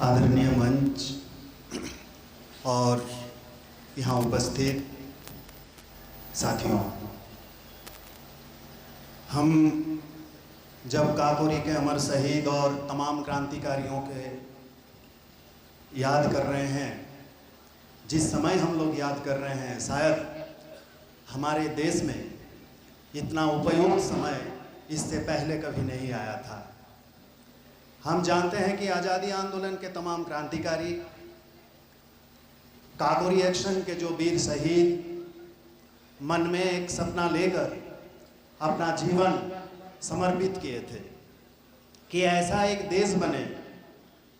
आदरणीय मंच और यहाँ उपस्थित साथियों, हम जब काकोरी के अमर शहीद और तमाम क्रांतिकारियों के याद कर रहे हैं, जिस समय हम लोग याद कर रहे हैं, शायद हमारे देश में इतना उपयुक्त समय इससे पहले कभी नहीं आया था। हम जानते हैं कि आज़ादी आंदोलन के तमाम क्रांतिकारी, काकोरी एक्शन के जो वीर शहीद मन में एक सपना लेकर अपना जीवन समर्पित किए थे कि ऐसा एक देश बने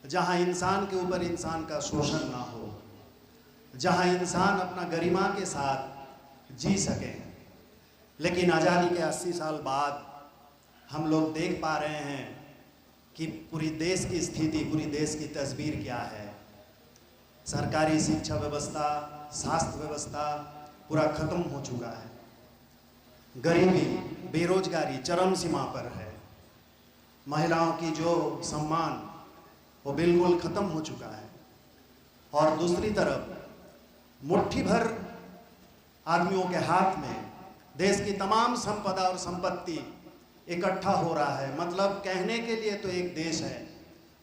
जहां इंसान के ऊपर इंसान का शोषण ना हो, जहां इंसान अपना गरिमा के साथ जी सके। लेकिन आज़ादी के 80 साल बाद हम लोग देख पा रहे हैं कि पूरी देश की स्थिति, पूरी देश की तस्वीर क्या है। सरकारी शिक्षा व्यवस्था, स्वास्थ्य व्यवस्था पूरा खत्म हो चुका है। गरीबी, बेरोजगारी चरम सीमा पर है। महिलाओं की जो सम्मान वो बिल्कुल खत्म हो चुका है। और दूसरी तरफ मुट्ठी भर आदमियों के हाथ में देश की तमाम संपदा और संपत्ति इकट्ठा हो रहा है। मतलब कहने के लिए तो एक देश है,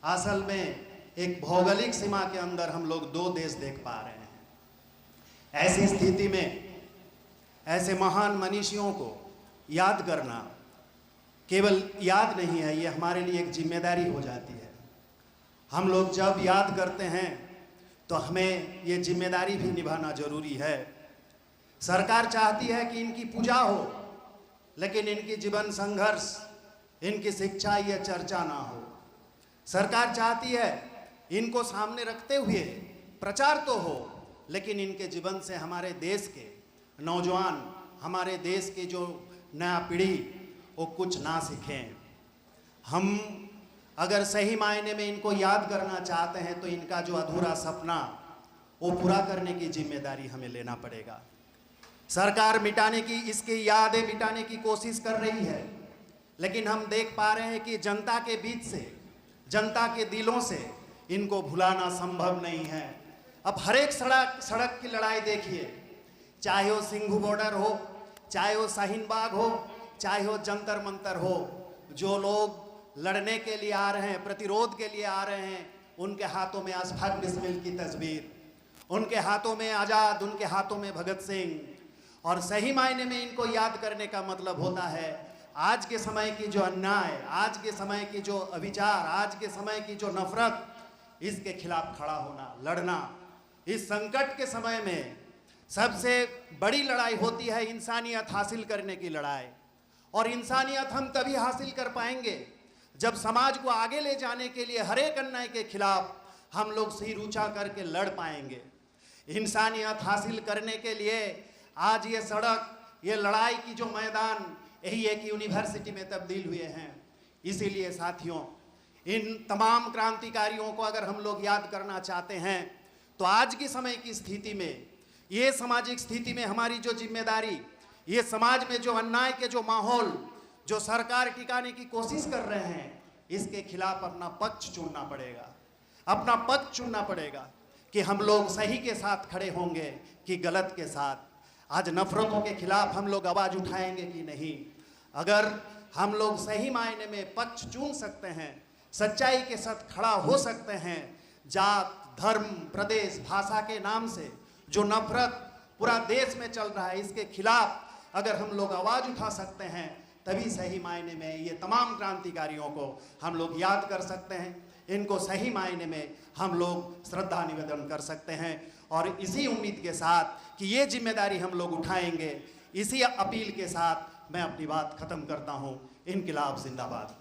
असल में एक भौगोलिक सीमा के अंदर हम लोग दो देश देख पा रहे हैं। ऐसी स्थिति में ऐसे महान मनीषियों को याद करना केवल याद नहीं है, ये हमारे लिए एक जिम्मेदारी हो जाती है। हम लोग जब याद करते हैं तो हमें ये जिम्मेदारी भी निभाना जरूरी है। सरकार चाहती है कि इनकी पूजा हो, लेकिन इनकी जीवन संघर्ष, इनकी शिक्षा, ये चर्चा ना हो। सरकार चाहती है इनको सामने रखते हुए प्रचार तो हो, लेकिन इनके जीवन से हमारे देश के नौजवान, हमारे देश की जो नया पीढ़ी वो कुछ ना सीखें। हम अगर सही मायने में इनको याद करना चाहते हैं तो इनका जो अधूरा सपना वो पूरा करने की जिम्मेदारी हमें लेना पड़ेगा। सरकार मिटाने की, इसकी यादें मिटाने की कोशिश कर रही है, लेकिन हम देख पा रहे हैं कि जनता के बीच से, जनता के दिलों से इनको भुलाना संभव नहीं है। अब हर एक सड़क की लड़ाई देखिए, चाहे वो सिंघू बॉर्डर हो, चाहे वो शाहीन बाग हो, चाहे वो जंतर मंतर हो, जो लोग लड़ने के लिए आ रहे हैं, प्रतिरोध के लिए आ रहे हैं, उनके हाथों में अशफाक बिस्मिल की तस्वीर, उनके हाथों में आज़ाद, उनके हाथों में भगत सिंह। और सही मायने में इनको याद करने का मतलब होता है आज के समय की जो अन्याय, आज के समय की जो अविचार, आज के समय की जो नफरत, इसके खिलाफ खड़ा होना, लड़ना। इस संकट के समय में सबसे बड़ी लड़ाई होती है इंसानियत हासिल करने की लड़ाई। और इंसानियत हम तभी हासिल कर पाएंगे जब समाज को आगे ले जाने के लिए हर एक अन्याय के खिलाफ हम लोग सिर ऊंचा करके लड़ पाएंगे। इंसानियत हासिल करने के लिए आज ये सड़क, ये लड़ाई की जो मैदान, यही एक यूनिवर्सिटी में तब्दील हुए हैं। इसीलिए साथियों, इन तमाम क्रांतिकारियों को अगर हम लोग याद करना चाहते हैं तो आज की समय की स्थिति में, ये सामाजिक स्थिति में हमारी जो जिम्मेदारी, ये समाज में जो अन्याय के जो माहौल जो सरकार टिकाने की कोशिश कर रहे हैं, इसके खिलाफ अपना पक्ष चुनना पड़ेगा। अपना पक्ष चुनना पड़ेगा कि हम लोग सही के साथ खड़े होंगे कि गलत के साथ। आज नफरतों के खिलाफ हम लोग आवाज़ उठाएंगे कि नहीं। अगर हम लोग सही मायने में पक्ष चुन सकते हैं, सच्चाई के साथ खड़ा हो सकते हैं, जात, धर्म, प्रदेश, भाषा के नाम से जो नफरत पूरा देश में चल रहा है, इसके खिलाफ अगर हम लोग आवाज़ उठा सकते हैं, तभी सही मायने में ये तमाम क्रांतिकारियों को हम लोग याद कर सकते हैं। इनको सही मायने में हम लोग श्रद्धा निवेदन कर सकते हैं। और इसी उम्मीद के साथ कि ये जिम्मेदारी हम लोग उठाएंगे, इसी अपील के साथ मैं अपनी बात ख़त्म करता हूँ। इनकिलाब जिंदाबाद।